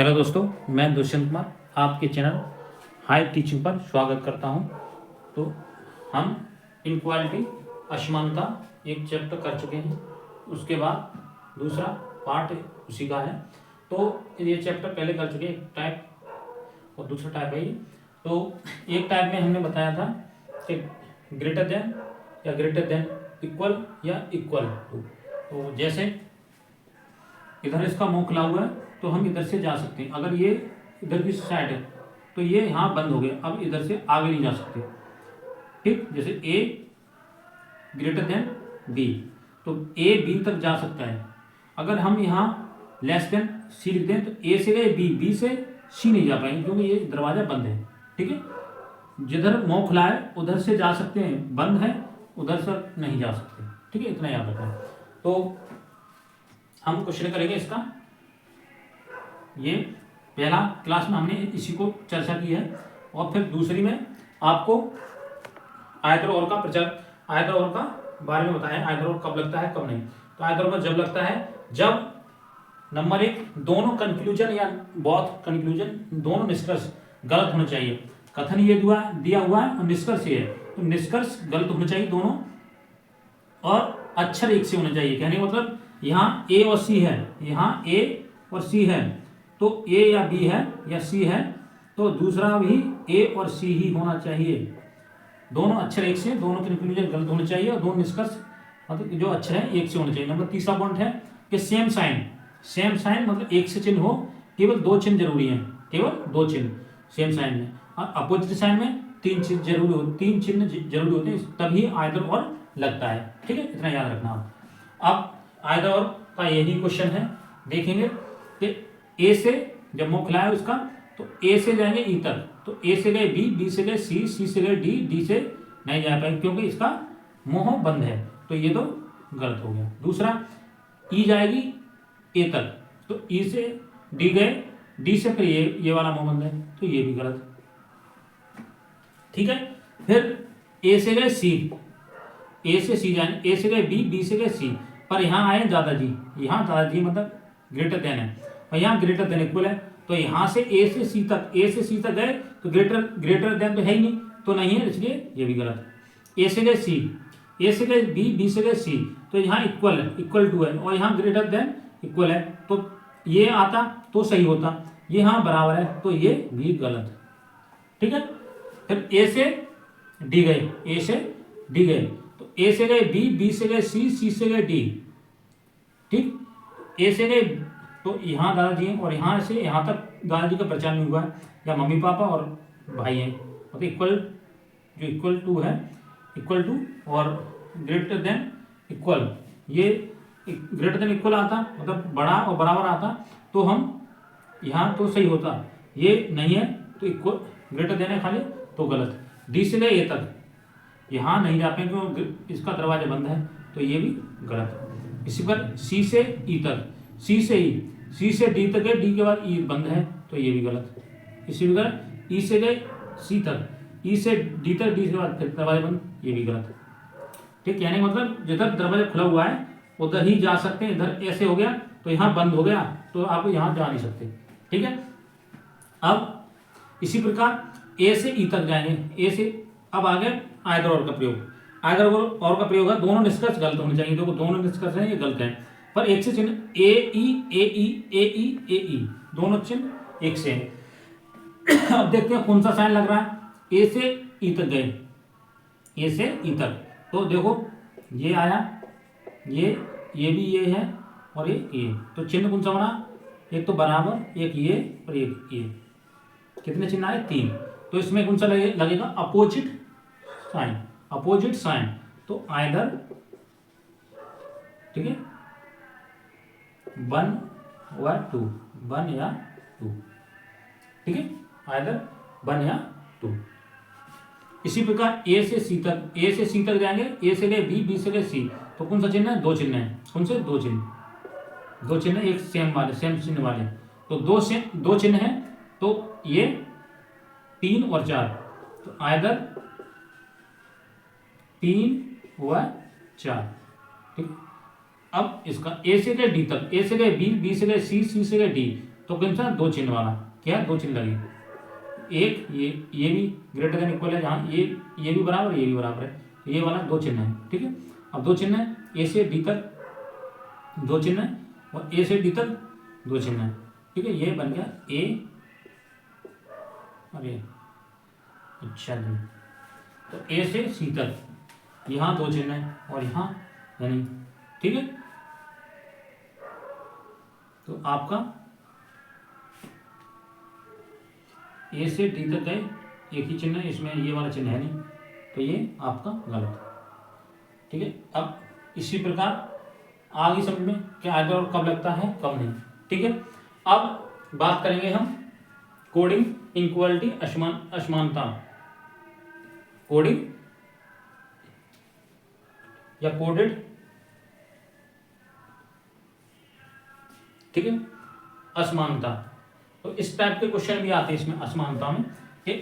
Hello दोस्तों, मैं दुष्यंत कुमार आपके चैनल हाई टीचिंग पर स्वागत करता हूं। तो हम इनक्वालिटी असमानता एक चैप्टर कर चुके हैं, उसके बाद दूसरा पार्ट उसी का है। तो ये चैप्टर पहले कर चुके हैं, एक टाइप और दूसरा टाइप है ये। तो एक टाइप में हमने बताया था कि ग्रेटर देन या ग्रेटर देन इक्वल या इक्वल टू। तो जैसे इधर इसका मुंह खुला हुआ है तो हम इधर से जा सकते हैं। अगर ये इधर की साइड है तो ये यहाँ बंद हो गया, अब इधर से आगे नहीं जा सकते। ठीक, जैसे ए ग्रेटर देन बी, तो ए बी तक जा सकता है। अगर हम यहाँ लेस देन सी लिख दें तो ए से गए बी, बी से सी नहीं जा पाएंगे क्योंकि ये दरवाजा बंद है। ठीक है, जिधर मुंह खुला है उधर से जा सकते हैं, बंद है उधर से नहीं जा सकते। ठीक है, इतना याद रखना। तो हम क्वेश्चन करेंगे इसका। ये पहला क्लास में हमने इसी को चर्चा की है, और फिर दूसरी में आपको आयतर और का प्रचार, आयतर और का बारे में बताया, आयतर और कब लगता है कब नहीं। तो आयतर और जब लगता है जब नंबर एक, दोनों कंक्लूजन या बोथ कंक्लूजन, दोनों निष्कर्ष गलत होने चाहिए। कथन ये दिया हुआ है और निष्कर्ष ये है, तो निष्कर्ष गलत होने चाहिए दोनों, और अक्षर एक से होने चाहिए। कहने का मतलब यहाँ ए और सी है, यहाँ ए और सी है, तो ए या बी है या सी है, तो दूसरा भी ए और सी ही होना चाहिए। दोनों अक्षर एक से, दोनों के कंक्लूजन गलत होने चाहिए, और दोनों निष्कर्ष मतलब जो अक्षर है एक से होने चाहिए। नंबर तीसरा पॉइंट है कि सेम साइन, सेम साइन मतलब एक से चिन्ह हो, केवल दो चिन्ह जरूरी है, केवल दो चिन्ह सेम साइन में। और अपोजिट साइन में तीन चिन्ह जरूरी हो, तीन चिन्ह जरूरी होते हैं, तभी आयतर और लगता है। ठीक है, इतना याद रखना आप। अब आयतर और का यही क्वेश्चन है, देखेंगे कि ए से जब मुंह खुला है उसका, तो ए से जाएंगे ई तक, तो ए से गए बी, बी से गए सी, सी से गए डी, डी से नहीं जा पाएंगे क्योंकि इसका मुंह बंद है, तो ये तो गलत हो गया। दूसरा ई जाएगी ए तक, तो ई से डी गए, डी से फिर ये वाला मुंह बंद है, तो ये भी गलत। ठीक है, फिर ए से गए सी, ए से सी जाएंगे, ए से गए बी, बी से गए सी, पर यहाँ आए दादाजी, यहाँ दादाजी मतलब ग्रेटर देन है, और यहाँ ग्रेटर देन इक्वल है, तो यहाँ से ए से सी तक, ए से सी तक गए तो ग्रेटर देन तो है ही नहीं, तो नहीं है, इसलिए ये भी गलत। ए से गए सी, ए से गए बी, बी से गए सी, तो यहाँ इक्वल है, इक्वल टू है, और यहाँ ग्रेटर देन इक्वल है, तो ये आता तो सही होता, ये यहाँ बराबर है, तो ये भी गलत। ठीक है, फिर ए से डी गए, ए से डी गए, तो ए से गए बी, बी से गए सी, सी से गए डी। ठीक, ए से गए तो यहाँ दादाजी हैं, और यहाँ से यहाँ तक दादाजी का पहचान नहीं हुआ है, या मम्मी पापा और भाई हैं, मतलब इक्वल, जो इक्वल टू है, इक्वल टू और ग्रेटर देन इक्वल, ये ग्रेटर देन इक्वल आता मतलब बड़ा और बराबर आता, तो हम यहाँ तो सही होता, ये नहीं है तो इक्वल ग्रेटर देन है खाली, तो गलत। डी से गए ए तक, यहाँ नहीं जा पाएंगे क्योंकि इसका दरवाजा बंद है, तो ये भी गलत। इसी पर सी से ई तक, सी से ई, सी से डी तक गए, डी के बाद ई बंद है, तो ये भी गलत। इसी प्रकार ई से गए सी तक, ई से डी तक, डी के बाद फिर दरवाजा बंद, ये भी गलत। ठीक, यानी मतलब जिधर दरवाजा खुला हुआ है उधर ही जा सकते हैं, इधर ऐसे हो गया तो यहाँ बंद हो गया, तो आप यहाँ जा नहीं सकते। ठीक है, अब इसी प्रकार ए से ई तक जाएंगे, ए से, अब आगे आयतर और का प्रयोग, आयतर और का प्रयोग है, दोनों निष्कर्ष गलत होने चाहिए, देखो दोनों निष्कर्ष हैं ये गलत हैं, पर एक से चिन्ह ए ई, ए ई, ए ई, ए ई, दोनों चिन्ह एक से हैं। अब देखते हैं कौन सा साइन लग रहा है। ए से ई तक गए, ए से ई तक, तो देखो ये आया, ये भी ये है और ये, तो चिन्ह कौन सा बना, एक तो बराबर, एक ये और एक ये, कितने चिन्ह आए, तीन। तो इसमें कौन सा लगेगा, अपोजिट साइन, अपोजिट साइन, तो आइदर, ठीक है, वन व टू, वन या टू। ठीक है, आइदर वन या टू। इसी प्रकार ए से सी तक, ए से सी तक जाएंगे, ए से गए बी, बी से गए सी, तो कौन सा चिन्ह है, दो चिन्ह है, कौन से, दो चिन्ह, दो चिन्ह एक सेम वाले, सेम चिन्ह वाले, तो दो चिन्ह है, तो ये तीन और चार, तो आइदर तीन व चार। ठीक, अब इसका ए से गए डी तक, ए से गए बी, बी से गए सी, सी से गए डी, तो कौन सा, दो चिन्ह वाला, क्या दो चिन्ह लगे, एक ये भी ग्रेटर देन इक्वल है, जहाँ ये भी बराबर ये भी बराबर है, ये वाला दो चिन्ह है। ठीक है, अब दो चिन्ह है, ए से डी तक दो चिन्ह है और ए से डी तक दो चिन्ह है। ठीक है, ये बन गया ए और ए। अच्छा जी, तो ए से सी तक यहाँ दो चिन्ह है और यहाँ यानी, ठीक है, तो आपका ए से डी तक है, एक ही चिन्ह है, इसमें ये वाला चिन्ह है नहीं, तो ये आपका गलत। ठीक है, अब इसी प्रकार आगे समझ में क्या आगे और कब लगता है कब नहीं। ठीक है, अब बात करेंगे हम कोडिंग इनक्वालिटी असमानता, कोडिंग या कोडेड, ठीक है, असमानता। तो इस टाइप के क्वेश्चन भी आते हैं इसमें असमानता में कि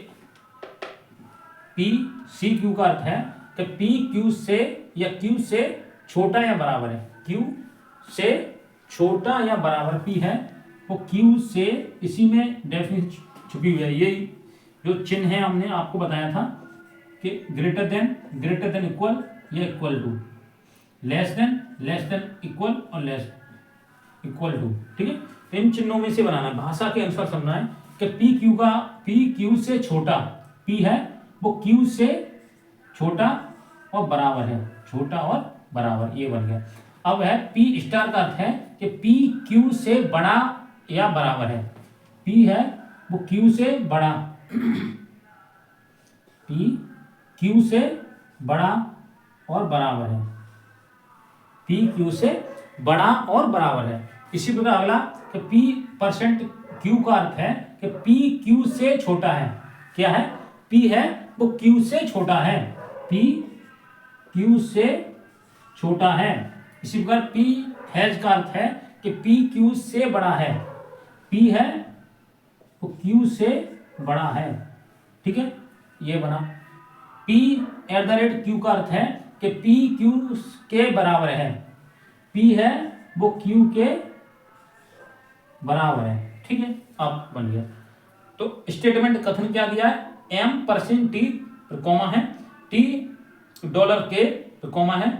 पी सी क्यू का अर्थ है कि पी क्यू से या क्यू से छोटा या बराबर है, क्यू से छोटा या बराबर पी है, वो क्यू से, इसी में डेफिनेशन छुपी हुई है। ये जो चिन्ह है हमने आपको बताया था कि ग्रेटर देन इक्वल या equal to, less than equal और लेस इक्वल टू। ठीक है, तो इन चिन्हों में से बनाना है, भाषा के अनुसार समझना है कि पी क्यू से छोटा, पी है वो क्यू से छोटा और बराबर है, छोटा और बराबर, ये बन गया। अब है पी स्टार का अर्थ है कि पी क्यू से बड़ा या बराबर है, पी है वो क्यू से बड़ा, पी क्यू से बड़ा और बराबर है, पी क्यू से बड़ा और बराबर है। इसी प्रकार अगला कि पी परसेंट क्यू का अर्थ है कि पी क्यू से छोटा है, क्या है, पी है वो क्यू से छोटा है, पी क्यू से छोटा है। इसी प्रकार पी हैज का अर्थ है कि पी क्यू से बड़ा है, पी है वो क्यू से बड़ा है। ठीक है, ये बना। P eight the rate Q का अर्थ है कि पी क्यू के बराबर है, पी है वो क्यू के बराबर है। ठीक है, अब बन गया। तो स्टेटमेंट कथन क्या दिया है, एम परसेंट टी कॉमा है, टी डॉलर के कॉमा है,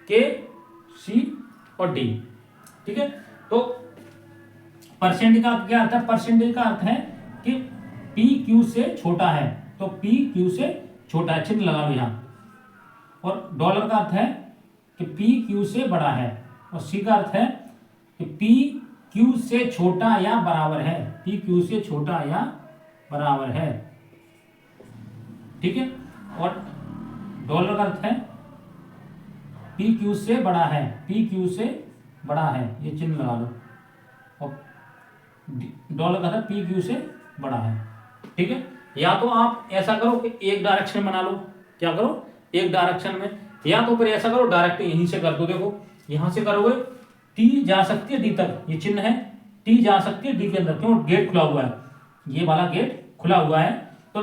के सी और डी। ठीक है, तो परसेंट का क्या अर्थ है, परसेंटेज का अर्थ है कि पी क्यू से छोटा है, तो पी क्यू से छोटा है, चिन्ह लगा लो यहाँ। और डॉलर का अर्थ है कि पी क्यू से बड़ा है, और सी का अर्थ है कि पी क्यू से छोटा या बराबर है, पी क्यू से छोटा या बराबर है। ठीक है, और डॉलर का अर्थ है पी क्यू से बड़ा है, पी क्यू से बड़ा है, ये चिन्ह लगा लो। और डॉलर का अर्थ है पी क्यू से बड़ा है। ठीक है, या तो आप ऐसा करो कि एक डायरेक्शन बना लो, क्या करो, एक डायरेक्शन में, या तो फिर ऐसा करो डायरेक्ट यहीं से कर दो। देखो यहां से करोगे टी जा सकती है डी तक, ये चिन्ह है, टी जा सकती है डी के अंदर, क्यों, गेट खुला हुआ है, ये वाला गेट खुला हुआ है, तो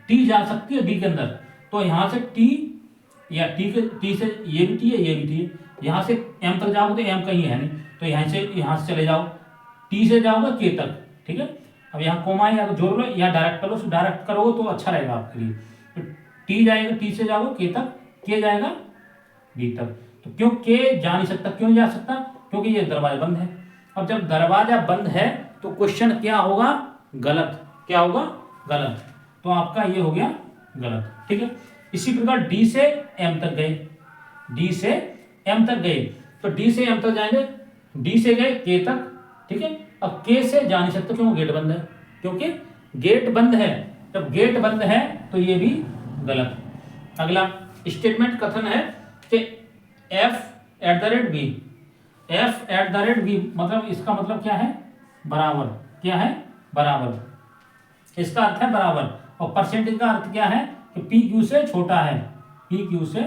टी जा सकती है डी के अंदर। तो यहां से टी या टी से ये भी टी है ये भी टी है, यहां से एम तक जाओगे तो एम कहीं है नहीं, तो यहां से चले जाओ, टी से जाओगे के तक। ठीक है, अब यहाँ कोमा या तो जोड़ लो या डायरेक्ट कर लो, डायरेक्ट करोगे तो अच्छा रहेगा आपके लिए। तो टी जाएगा, टी से जाओगे के तक, के जाएगा डी तक। तो क्यों के जा नहीं सकता, क्यों नहीं जा सकता, क्योंकि ये दरवाजा बंद है। अब जब दरवाजा बंद है तो क्वेश्चन क्या होगा, गलत, क्या होगा, गलत। तो आपका ये हो गया गलत। ठीक है, इसी प्रकार डी से एम तक गए, डी से एम तक गए, तो डी से एम तक जाएंगे, डी से गए के तक। ठीक है, अब के से जा नहीं सकते, क्यों, गेट बंद है, क्योंकि गेट बंद है, जब गेट बंद है तो ये भी गलत। अगला स्टेटमेंट कथन है कि f at the rate b, f at the rate b मतलब इसका मतलब क्या है, बराबर, क्या है, बराबर, इसका अर्थ है बराबर। और परसेंटेज का अर्थ क्या है कि पी क्यू से छोटा है, पी क्यू से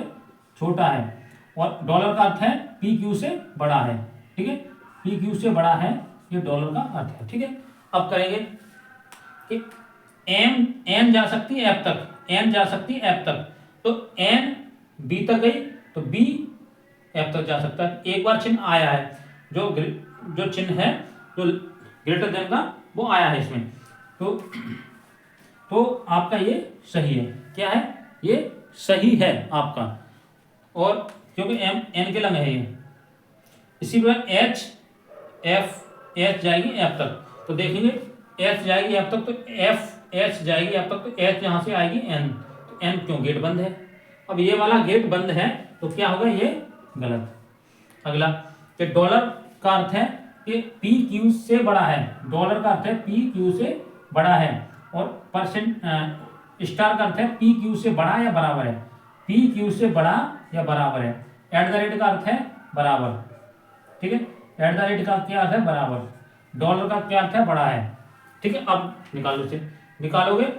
छोटा है। और डॉलर का अर्थ है पी क्यू से बड़ा है। ठीक है, पी क्यू से बड़ा है, ये डॉलर का अर्थ है। ठीक है, अब करेंगे कि एन जा सकती है एफ तक, एन जा सकती है एफ तक, तो एन बी तक गई तो बी एफ तक जा सकता है। एक बार चिन्ह आया है, जो चिन्ह है, जो ग्रेटर देन का वो आया है इसमें। तो आपका ये सही है। क्या है? ये सही है आपका। और क्योंकि एम एन के लंग है ये, इसी प्रकार एच एच जाएगी एफ तक, तो देखेंगे एच जाएगी एफ तक, तो एफ एच जाएगी एफ तक, तो एच यहाँ से आएगी एन, तो एन क्यों? गेट बंद है। अब ये वाला गेट बंद है तो क्या होगा? ये गलत। अगला कि डॉलर का अर्थ है कि पी क्यू से बड़ा है। डॉलर का अर्थ है पी क्यू से बड़ा है, और परसेंट स्टार का अर्थ है पी क्यू से बड़ा या बराबर है। पी क्यू से बड़ा या बराबर है। एट द रेट का अर्थ है बराबर, ठीक है। एट द रेट का क्या अर्थ है? बराबर। डॉलर का क्या अर्थ है? बड़ा है, ठीक है। अब निकालो इसे, निकालोगे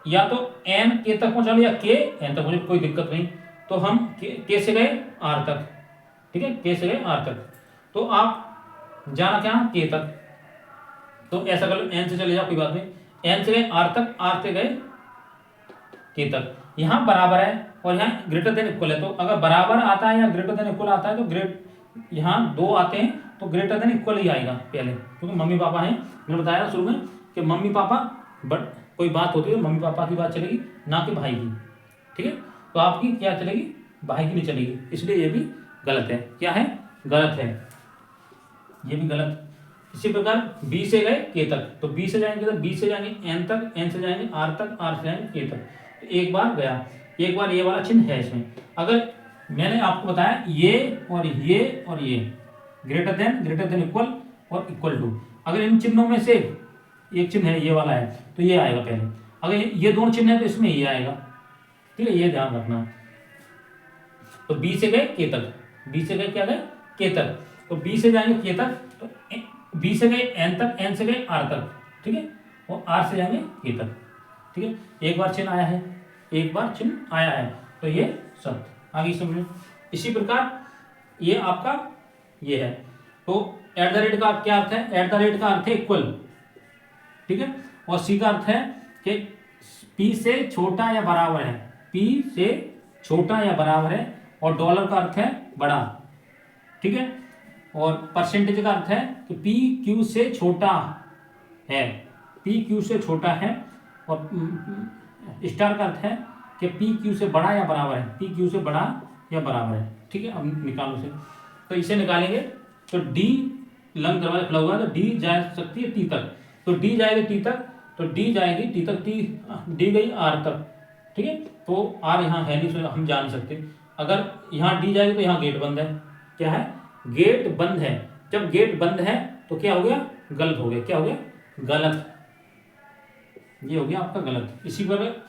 या तो एन के तक पहुंचा लो या के एन तक, मुझे कोई दिक्कत नहीं। तो हम के से गए आर तक, ठीक है, के से गए आर तक, तो आप जाना क्या? के तक। तो ऐसा कर लो, एन से चले जाओ, कोई बात नहीं। एन से गए आर तक, आर से गए के तक। यहाँ बराबर है और यहाँ ग्रेटर देन इक्वल है, तो अगर बराबर आता है या ग्रेटर देन इक्वल आता है तो यहाँ दो आते हैं तो ग्रेटर देन इक्वल ही आएगा पहले, क्योंकि मम्मी पापा हैं। मैंने बताया शुरू में कि मम्मी पापा बट कोई बात होती है मम्मी पापा की बात चलेगी, ना कि भाई की, ठीक है। तो आपकी क्या चलेगी? भाई की नहीं चलेगी, इसलिए ये भी गलत है। क्या है? गलत है, ये भी गलत। इसी प्रकार बी से गए के तक, तो बी से जाएंगे तो बी से जाएंगे एन तक, एन से जाएंगे आर तक, आर से जाएंगे के तक। तो एक बार गया, एक बार ये वाला चिन्ह है इसमें। अगर मैंने आपको बताया ये और ये ग्रेटर देन इक्वल और इक्वल टू, अगर इन चिन्हों में से एक चिन्ह है ये वाला है तो ये आएगा पहले। अगर ये दोनों चिन्ह है तो इसमें ये आएगा, ठीक है, ये ध्यान रखना। तो बी से गए के तक, बी से गए क्या गए? के तक, तो बी से जाएंगे के तक, तो बी से गए एन तक, एन से गए आर तक, ठीक है, और आर से जाएंगे के तक, ठीक है। एक बार चिन्ह आया है, एक बार चिन्ह आया है, तो ये सत्य। आगे समझो। इसी प्रकार ये आपका ये है। तो एट द रेट का क्या अर्थ है? एट द रेट का अर्थ है इक्वल, ठीक है। और सी का अर्थ है कि पी से छोटा या बराबर है, पी से छोटा या बराबर है। और डॉलर का अर्थ है बड़ा, ठीक है। और परसेंटेज का अर्थ है कि पी क्यू से छोटा है, पी क्यू से छोटा है। और स्टार का अर्थ है कि पी क्यू से बड़ा या बराबर है, पी क्यू से बड़ा या बराबर है, ठीक है। अब निकालो से, तो इसे निकालेंगे तो डी लंग दरवाजा खुला हुआ है, तो डी जा सकती है टी तक, तो डी जाएगी टी तक, तो डी जाएगी टी तक, डी गई आर तक, ठीक है। तो आर यहाँ है नहीं, तो हम जा नहीं सकते। अगर यहाँ डी जाएगी तो यहाँ गेट बंद है। क्या है? गेट बंद है। जब गेट बंद है तो क्या हो गया? गलत हो गया। क्या हो गया? गलत। ये हो गया आपका गलत। इसी पर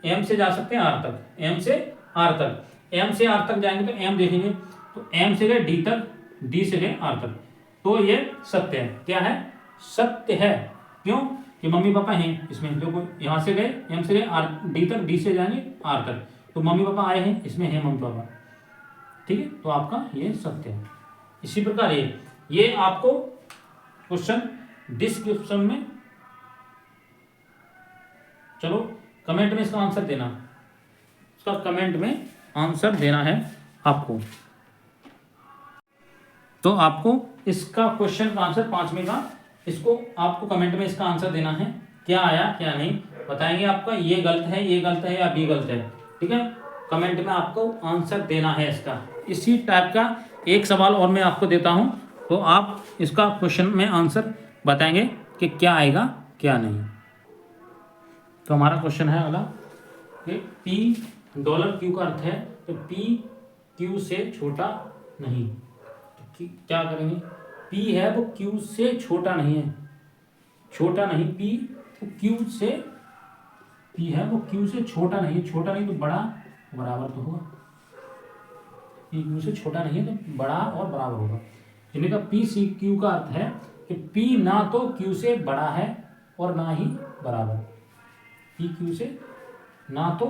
एम से जा सकते हैं आर तक, एम से आर तक, एम से आर तक जाएंगे तो एम देखेंगे, तो एम से गए डी तक, डी से गए आर तक, तो ये सत्य है। क्या है? सत्य है। क्यों? कि मम्मी पापा हैं इसमें, जो यहाँ से गए एम से गए आर डी तक, डी से जाएंगे आर तक, तो मम्मी पापा आए हैं, इसमें है मम्मी पापा, ठीक है। तो आपका ये सत्य है। इसी प्रकार ये आपको क्वेश्चन डिस्क्रिप्शन में, चलो कमेंट में इसका आंसर देना, इसका कमेंट में आंसर देना है आपको। तो आपको इसका क्वेश्चन का आंसर 5वें का, इसको आपको कमेंट में इसका आंसर देना है। क्या आया क्या नहीं बताएंगे आपका, ये गलत है, ये गलत है या बी गलत है, ठीक है। कमेंट में आपको आंसर देना है इसका। इसी टाइप का एक सवाल और मैं आपको देता हूं, तो आप इसका क्वेश्चन में आंसर बताएंगे कि क्या आएगा क्या नहीं। तो हमारा क्वेश्चन है अगला कि पी डॉलर क्यू का अर्थ है तो पी क्यू से छोटा नहीं, तो क्या करेंगे? पी है वो क्यू से छोटा नहीं है, छोटा नहीं, पी तो क्यू से, पी है वो क्यू से छोटा नहीं है, छोटा नहीं तो बड़ा बराबर तो होगा, पी क्यू से छोटा नहीं है तो बड़ा और बराबर होगा। यानी कि पी सी क्यू का अर्थ है कि पी ना तो क्यू से बड़ा है और ना ही बराबर, पी क्यू से ना तो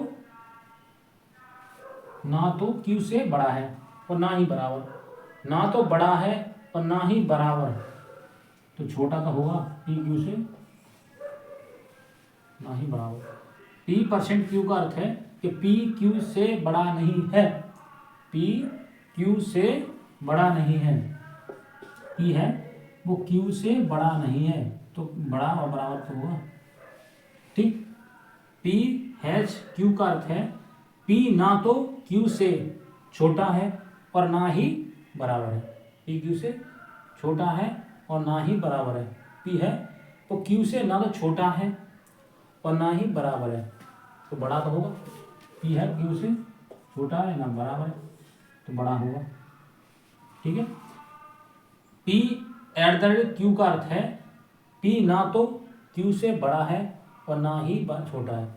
क्यू से बड़ा है और ना ही बराबर, ना तो बड़ा है और ना ही बराबर, तो छोटा का होगा पी क्यू से ना ही बराबर। पी परसेंट क्यू का अर्थ है कि पी क्यू से बड़ा नहीं है, पी क्यू से बड़ा नहीं है, पी है वो Q से बड़ा नहीं है, तो बड़ा और बराबर तो होगा। ठीक, P हैज Q का अर्थ है P ना तो Q से छोटा है और ना ही बराबर है। P Q से छोटा है और ना ही बराबर है। P है तो Q से ना तो छोटा है और ना ही बराबर है, तो बड़ा तो होगा। P है Q से छोटा है ना बराबर है, तो बड़ा होगा। ठीक है, P @ Q का अर्थ है P ना तो Q से बड़ा है और ना ही छोटा है,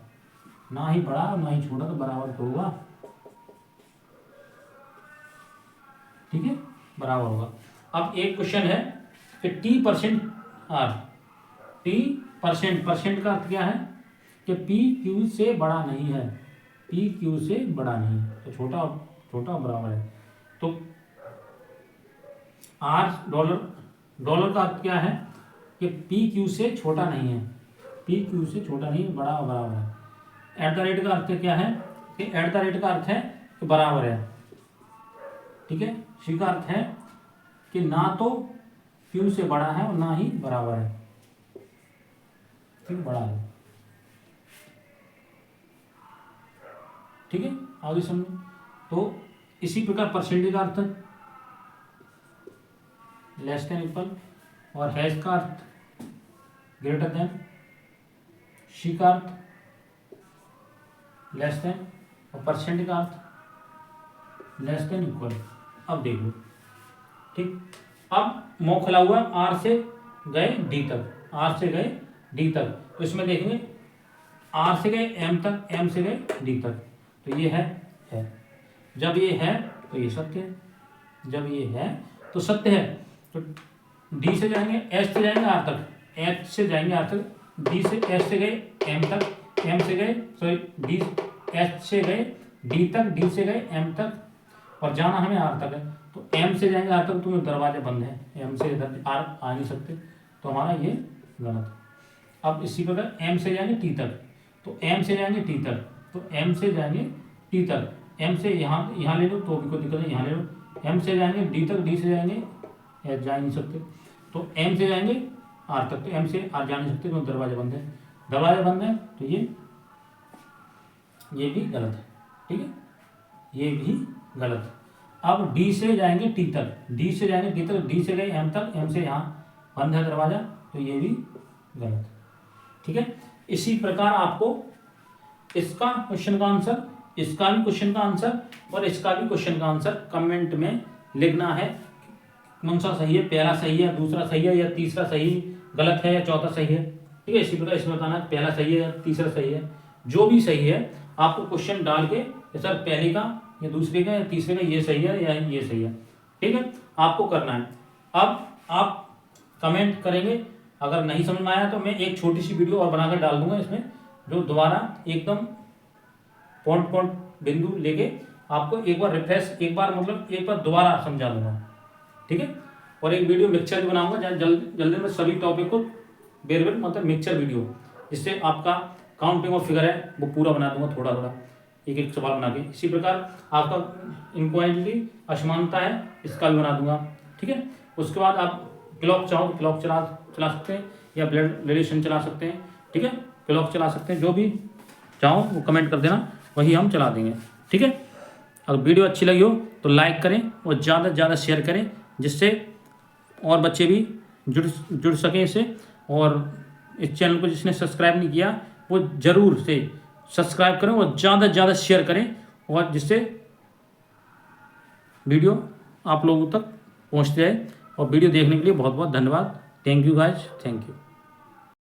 ना ही बड़ा और ना ही छोटा, तो बराबर तो होगा। ठीक है, बराबर होगा। अब एक क्वेश्चन है कि T%R, T% का अर्थ क्या है कि P Q से बड़ा नहीं है, P Q से बड़ा नहीं है, तो छोटा छोटा बराबर है। तो R डॉलर का अर्थ क्या है कि P Q से छोटा नहीं है, P Q से छोटा नहीं है, बड़ा और बराबर है। @ का अर्थ क्या है कि @ का अर्थ है कि बराबर है। ठीक है, C का अर्थ है कि ना तो Q से बड़ा है और ना ही बराबर है। ठीक, बड़ा है। ठीक है, आगे समझो। तो इसी प्रकार परसेंटेज का अर्थ लेस देन इक्वल, और हैज का अर्थ ग्रेटर देन, शी का अर्थ लेस देन, और परसेंट का अर्थ लेस देन इक्वल। अब देखो, ठीक, अब मौ खुला हुआ R से गए D तक, R से गए D तक, तो इसमें देखेंगे R से गए M तक, M से गए D तक, तो ये है। जब ये है तो ये सत्य है, जब ये है तो सत्य है। तो D से जाएंगे H से जाएंगे R तक, H से जाएंगे R तक, D से H से गए M तक, M से गए D, H से गए D तक, D से गए M तक, और जाना हमें R तक है। तो M से जाएंगे R तक, तो दरवाजे बंद है, M से इधर R आ नहीं सकते, तो हमारा ये गलत। अब इसी प्रकार M से जाएंगे T तक, तो M से जाएंगे T तक, तो M से जाएंगे T तक, M से यहाँ ले लो तो भी कोई दिक्कत नहीं, यहाँ ले लो। M से जाएंगे D तक, D से जाएंगे H जा नहीं सकते, तो M से जाएंगे R तक, तो M से R जा नहीं सकते, तो दरवाजे बंद है, दरवाजे बंद है, तो ये भी गलत है। ठीक है, ये भी गलत है। अब D से जाएंगे T तक, D से जाएंगे T तक, D से गए M तक, M से यहाँ बंद है दरवाजा, तो ये भी गलत है। ठीक है, इसी प्रकार आपको इसका क्वेश्चन का आंसर, इसका भी क्वेश्चन का आंसर और इसका भी क्वेश्चन का आंसर कमेंट में लिखना है। कौन सा सही है, पहला सही है, दूसरा सही है, या तीसरा सही गलत है, या चौथा सही है। ठीक है, इसी प्रकार इसमें बताना पहला सही है या तीसरा सही है। जो भी सही है आपको क्वेश्चन डाल के, सर पहले का या दूसरे का या तीसरे का ये सही है या ये सही है। ठीक है, आपको करना है। अब आप कमेंट करेंगे, अगर नहीं समझ में आया तो मैं एक छोटी सी वीडियो और बनाकर डाल दूंगा इसमें, जो दोबारा एकदम पॉइंट बिंदु लेके आपको एक बार रिफ्रेश, एक बार दोबारा समझा दूंगा। ठीक है, और एक वीडियो मिक्सचर भी बनाऊंगा, जहाँ जल्दी में सभी टॉपिक को बेर मतलब मिक्सचर वीडियो, जिससे आपका काउंटिंग और फिगर है वो पूरा बना दूंगा, थोड़ा थोड़ा एक एक सवाल बना के। इसी प्रकार आपका इनक्वालिटी असमानता है, इसका भी बना दूंगा। ठीक है, उसके बाद आप क्लॉक चाहो तो क्लॉक चला सकते हैं, या ब्लड रिलेशन चला सकते हैं। ठीक है, क्लॉक चला सकते हैं, जो भी चाहो वो कमेंट कर देना, वही हम चला देंगे। ठीक है, अगर वीडियो अच्छी लगी हो तो लाइक करें और ज़्यादा से ज़्यादा शेयर करें, जिससे और बच्चे भी जुड़ सकें इससे। और इस चैनल को जिसने सब्सक्राइब नहीं किया वो ज़रूर से सब्सक्राइब करें और ज़्यादा से ज़्यादा शेयर करें, और जिससे वीडियो आप लोगों तक पहुँचते जाए। और वीडियो देखने के लिए बहुत बहुत धन्यवाद। Thank you guys, thank you.